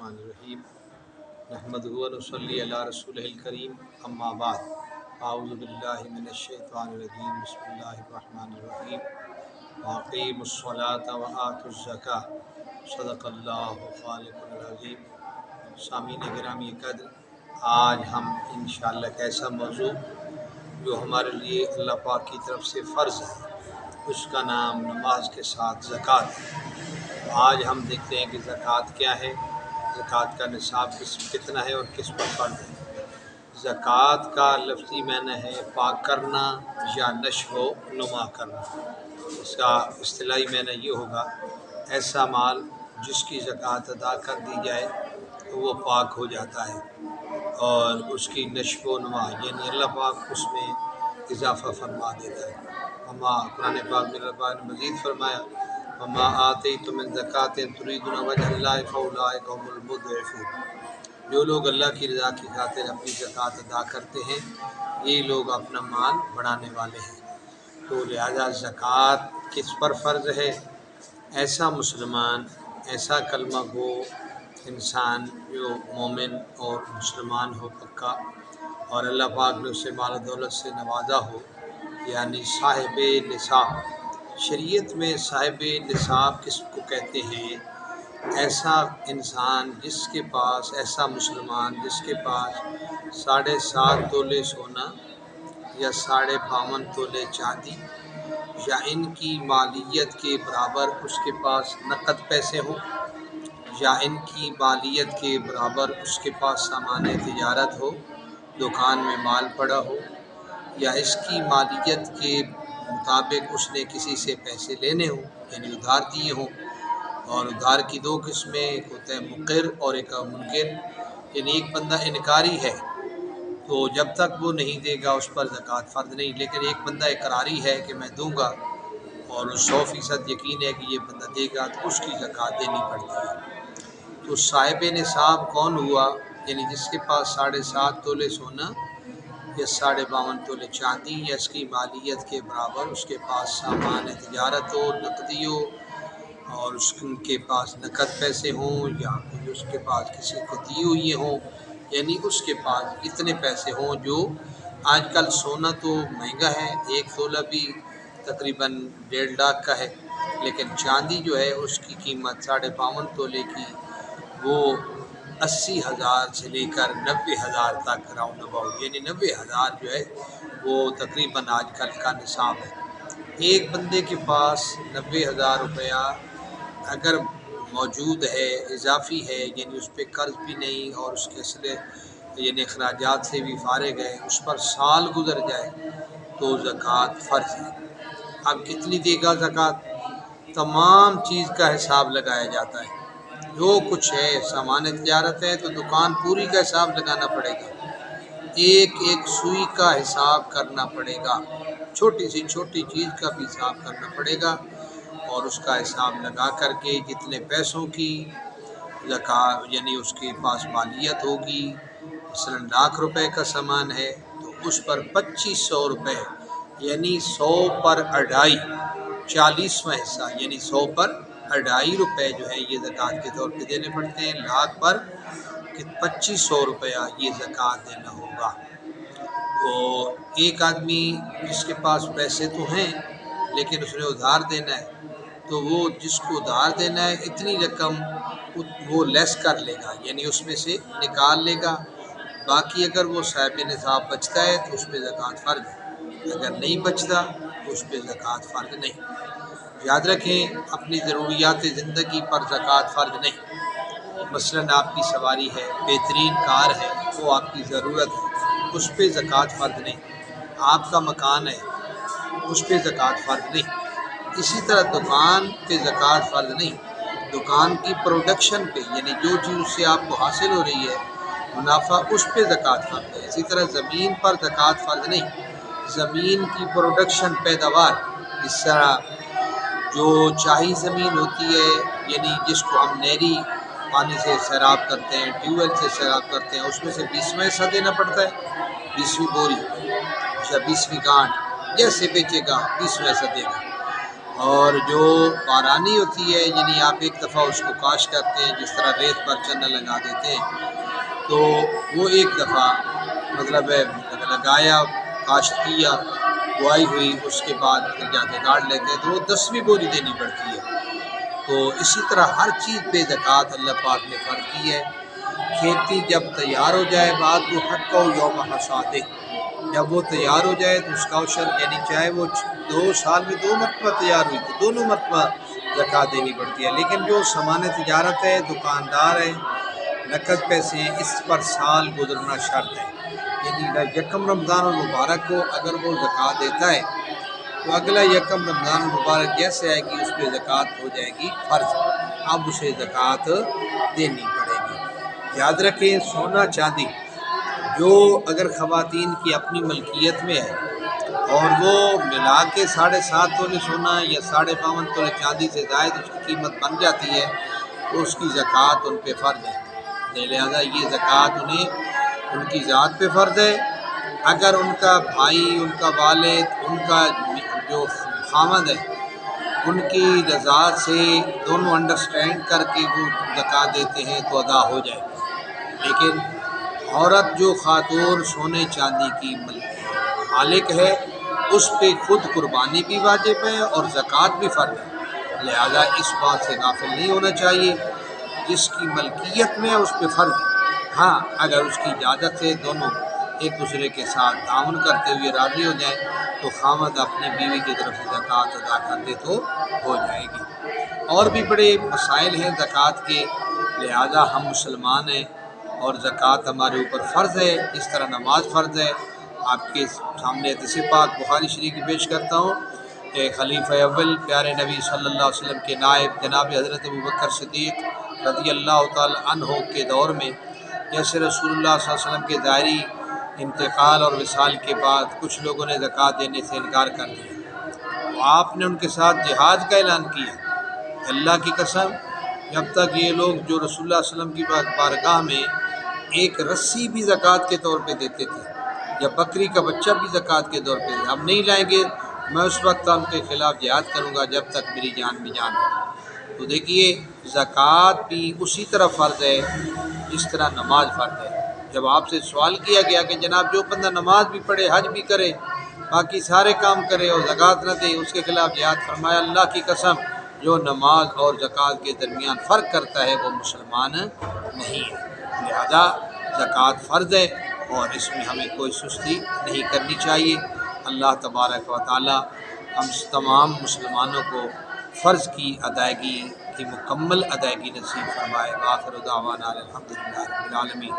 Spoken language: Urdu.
الرحمن الرحیم نحمدہ و نصلی علی رسولہ الکریم اما بعد اعوذ باللہ من الشیطان الرجیم بسم اللہ الرحمن الرحیم واقیموا الصلاۃ وآتوا الزکاۃ صدق اللہ خالق العظیم۔ سامعین گرامی قدر، آج ہم انشاءاللہ ایک ایسا موضوع جو ہمارے لیے اللہ پاک کی طرف سے فرض ہے، اس کا نام نماز کے ساتھ زکوٰۃ ہے۔ آج ہم دیکھتے ہیں کہ زکوٰۃ کیا ہے، زکوٰۃ کا نصاب کتنا ہے اور کس پر فرض ہے۔ زکوٰۃ کا لفظی معنی ہے پاک کرنا یا نشو و نما کرنا۔ اس کا اصطلاحی معنی یہ ہوگا ایسا مال جس کی زکوٰۃ ادا کر دی جائے تو وہ پاک ہو جاتا ہے، اور اس کی نشو و نما یعنی اللہ پاک اس میں اضافہ فرما دیتا ہے۔ قرآن پاک میں اللہ پاک نے مزید فرمایا وما آتیتم من زکوٰۃ تریدون وجہ اللہ فاولئک هم المضعفون۔ جو لوگ اللہ کی رضا کی خاطر اپنی زکوٰۃ ادا کرتے ہیں، یہ لوگ اپنا مال بڑھانے والے ہیں۔ تو لہذا زکوٰۃ کس پر فرض ہے؟ ایسا مسلمان، ایسا کلمہ گو انسان جو مومن اور مسلمان ہو پکا، اور اللہ پاک نے اسے مال و دولت سے نوازا ہو، یعنی صاحب نصاب۔ شریعت میں صاحب نصاب کس کو کہتے ہیں؟ ایسا انسان جس کے پاس، ایسا مسلمان جس کے پاس 7.5 تولے سونا یا 52.5 تولے چاندی یا ان کی مالیت کے برابر اس کے پاس نقد پیسے ہوں، یا ان کی مالیت کے برابر اس کے پاس سامان تجارت ہو، دکان میں مال پڑا ہو، یا اس کی مالیت کے مطابق اس نے کسی سے پیسے لینے ہوں یعنی ادھار دیے ہوں۔ اور ادھار کی 2 قسمیں، ایک ہوتا ہے مقر اور ایک منکر، یعنی ایک بندہ انکاری ہے تو جب تک وہ نہیں دے گا اس پر زکوٰۃ فرض نہیں، لیکن ایک بندہ اقراری ہے کہ میں دوں گا اور 100% یقین ہے کہ یہ بندہ دے گا تو اس کی زکوٰۃ دینی پڑتی ہے۔ تو صاحب نصاب کون ہوا؟ یعنی جس کے پاس 7.5 تولے سونا یا 52.5 تولے چاندی یا اس کی مالیت کے برابر اس کے پاس سامان تجارت ہو، نقدی ہو، اور اس کے پاس نقد پیسے ہوں، یا کوئی اس کے پاس کسی کو دی ہوئی ہوں، یعنی اس کے پاس اتنے پیسے ہوں جو آج کل سونا تو مہنگا ہے، 1 تولہ بھی تقریباً 1.5 لاکھ کا ہے، لیکن چاندی جو ہے اس کی قیمت 52.5 تولے کی وہ 80,000 سے لے کر 90,000 تک راؤنڈ اباؤٹ، یعنی 90,000 جو ہے وہ تقریباً آج کل کا نصاب ہے۔ ایک بندے کے پاس 90,000 روپیہ اگر موجود ہے، اضافی ہے، یعنی اس پہ قرض بھی نہیں اور اس کے اصل یعنی اخراجات سے بھی فارغ ہے، اس پر سال گزر جائے تو زکوٰۃ فرض ہے۔ اب کتنی دے گا زکوٰۃ؟ تمام چیز کا حساب لگایا جاتا ہے، جو کچھ ہے، سامان تجارت ہے تو دکان پوری کا حساب لگانا پڑے گا، ایک ایک سوئی کا حساب کرنا پڑے گا، چھوٹی سی چھوٹی چیز کا بھی حساب کرنا پڑے گا، اور اس کا حساب لگا کر کے جتنے پیسوں کی زکوٰۃ یعنی اس کے پاس مالیت ہوگی، مثلاً 1,00,000 روپے کا سامان ہے تو اس پر 2,500 روپے یعنی 100 پر 2.5 40واں حصہ، یعنی 100 پر 2.5 روپے جو ہے یہ زکوٰۃ کے طور پہ دینے پڑتے ہیں۔ 1,00,000 پر 2,500 روپیہ یہ زکوٰۃ دینا ہوگا۔ تو ایک آدمی جس کے پاس پیسے تو ہیں لیکن اس نے ادھار دینا ہے، تو وہ جس کو ادھار دینا ہے اتنی رقم وہ لیس کر لے گا، یعنی اس میں سے نکال لے گا، باقی اگر وہ صاحب نصاب بچتا ہے تو اس پہ زکوٰۃ فرض ہے، اگر نہیں بچتا تو اس پہ زکوٰۃ فرض نہیں۔ یاد رکھیں اپنی ضروریات زندگی پر زکوٰۃ فرض نہیں۔ مثلاً آپ کی سواری ہے، بہترین کار ہے، وہ آپ کی ضرورت ہے، اس پہ زکوٰۃ فرض نہیں۔ آپ کا مکان ہے، اس پہ زکوٰۃ فرض نہیں۔ اسی طرح دکان پہ زکوٰۃ فرض نہیں، دکان کی پروڈکشن پہ یعنی جو چیز اس سے آپ کو حاصل ہو رہی ہے منافع، اس پہ زکوٰۃ فرض ہے۔ اسی طرح زمین پر زکوٰۃ فرض نہیں، زمین کی پروڈکشن پیداوار، اس طرح جو چاہی زمین ہوتی ہے یعنی جس کو ہم نہری پانی سے سیراب کرتے ہیں، ٹیوب ویل سے سیراب کرتے ہیں، اس میں سے 20واں حصہ دینا پڑتا ہے، 20ویں بوری یا 20ویں گانٹھ جیسے بیچے گا 20واں حصہ دے گا۔ اور جو بارانی ہوتی ہے یعنی آپ ایک دفعہ اس کو کاشت کرتے ہیں، جس طرح ریت پر چنا لگا دیتے ہیں، تو وہ ایک دفعہ مطلب لگایا، کاشت کیا، بوائی ہوئی، اس کے بعد پھر جا کے کاٹ لیتے ہیں، تو وہ 10ویں بوری دینی پڑتی ہے۔ تو اسی طرح ہر چیز پہ زکوٰۃ اللہ پاک نے فرض کی ہے۔ کھیتی جب تیار ہو جائے بعد تو حق و یوم حصادہ، جب وہ تیار ہو جائے تو اس کا عشر، یعنی چاہے وہ 2 سال میں 2 مرتبہ تیار ہوئی تو دونوں مرتبہ زکوٰۃ دینی پڑتی ہے۔ لیکن جو سامان تجارت ہے، دکاندار ہے، نقد پیسے ہیں، اس پر سال گزرنا شرط ہے، یعنی یکم رمضان المبارک کو اگر وہ زکوٰۃ دیتا ہے تو اگلا یکم رمضان المبارک جیسے آئے گی اس پہ زکوٰۃ ہو جائے گی فرض، اب اسے زکوٰۃ دینی پڑے گی۔ یاد رکھیں سونا چاندی جو اگر خواتین کی اپنی ملکیت میں ہے اور وہ ملا کے 7.5 تولے سونا یا 52.5 تولے چاندی سے زائد اس کی قیمت بن جاتی ہے تو اس کی زکوٰۃ ان پہ فرض ہے، لہذا یہ زکوٰۃ انہیں ان کی ذات پہ فرض ہے۔ اگر ان کا بھائی، ان کا والد، ان کا جو خامد ہے، ان کی رضا سے دونوں انڈرسٹینڈ کر کے وہ زکوٰۃ دیتے ہیں تو ادا ہو جائے۔ لیکن عورت جو خاتون سونے چاندی کی مالک ہے اس پہ خود قربانی بھی واجب ہے اور زکوٰۃ بھی فرض ہے، لہذا اس بات سے غافل نہیں ہونا چاہیے۔ جس کی ملکیت میں ہے اس پہ فرض ہے، ہاں اگر اس کی اجازت سے دونوں ایک دوسرے کے ساتھ تعاون کرتے ہوئے راضی ہو جائیں تو خامد اپنی بیوی کی طرف سے زکوٰۃ ادا کر دے تو ہو جائے گی۔ اور بھی بڑے مسائل ہیں زکوٰۃ کے، لہذا ہم مسلمان ہیں اور زکوٰۃ ہمارے اوپر فرض ہے، اس طرح نماز فرض ہے۔ آپ کے سامنے حدیث پاک بخاری شریف کی پیش کرتا ہوں کہ خلیفہ اول پیارے نبی صلی اللہ علیہ وسلم کے نائب جناب حضرت ابوبکر صدیق رضی اللہ تعالی عنہ کے دور میں جیسے رسول اللہ صلی اللہ علیہ وسلم کے ظاہری انتقال اور وصال کے بعد کچھ لوگوں نے زکوٰۃ دینے سے انکار کر دیا، تو آپ نے ان کے ساتھ جہاد کا اعلان کیا۔ اللہ کی قسم جب تک یہ لوگ جو رسول اللہ صلی اللہ علیہ وسلم کی بارگاہ میں ایک رسی بھی زکوٰۃ کے طور پہ دیتے تھے یا بکری کا بچہ بھی زکوٰۃ کے طور پہ ہم نہیں لائیں گے، میں اس وقت ان کے خلاف جہاد کروں گا جب تک میری جان بھی جان ہے۔ تو دیکھیے زکوٰۃ بھی اسی طرح فرض ہے جس طرح نماز فرض ہے۔ جب آپ سے سوال کیا گیا کہ جناب جو بندہ نماز بھی پڑھے، حج بھی کرے، باقی سارے کام کرے اور زکوٰۃ نہ دے، اس کے خلاف جہاد، فرمایا اللہ کی قسم جو نماز اور زکوٰۃ کے درمیان فرق کرتا ہے وہ مسلمان نہیں ہے۔ لہذا زکوٰۃ فرض ہے اور اس میں ہمیں کوئی سستی نہیں کرنی چاہیے۔ اللہ تبارک و تعالی ہم تمام مسلمانوں کو فرض کی ادائیگی کی مکمل ادائیگی نصیب فرمائے۔ آخر دعوانا الحمدللہ رب العالمین۔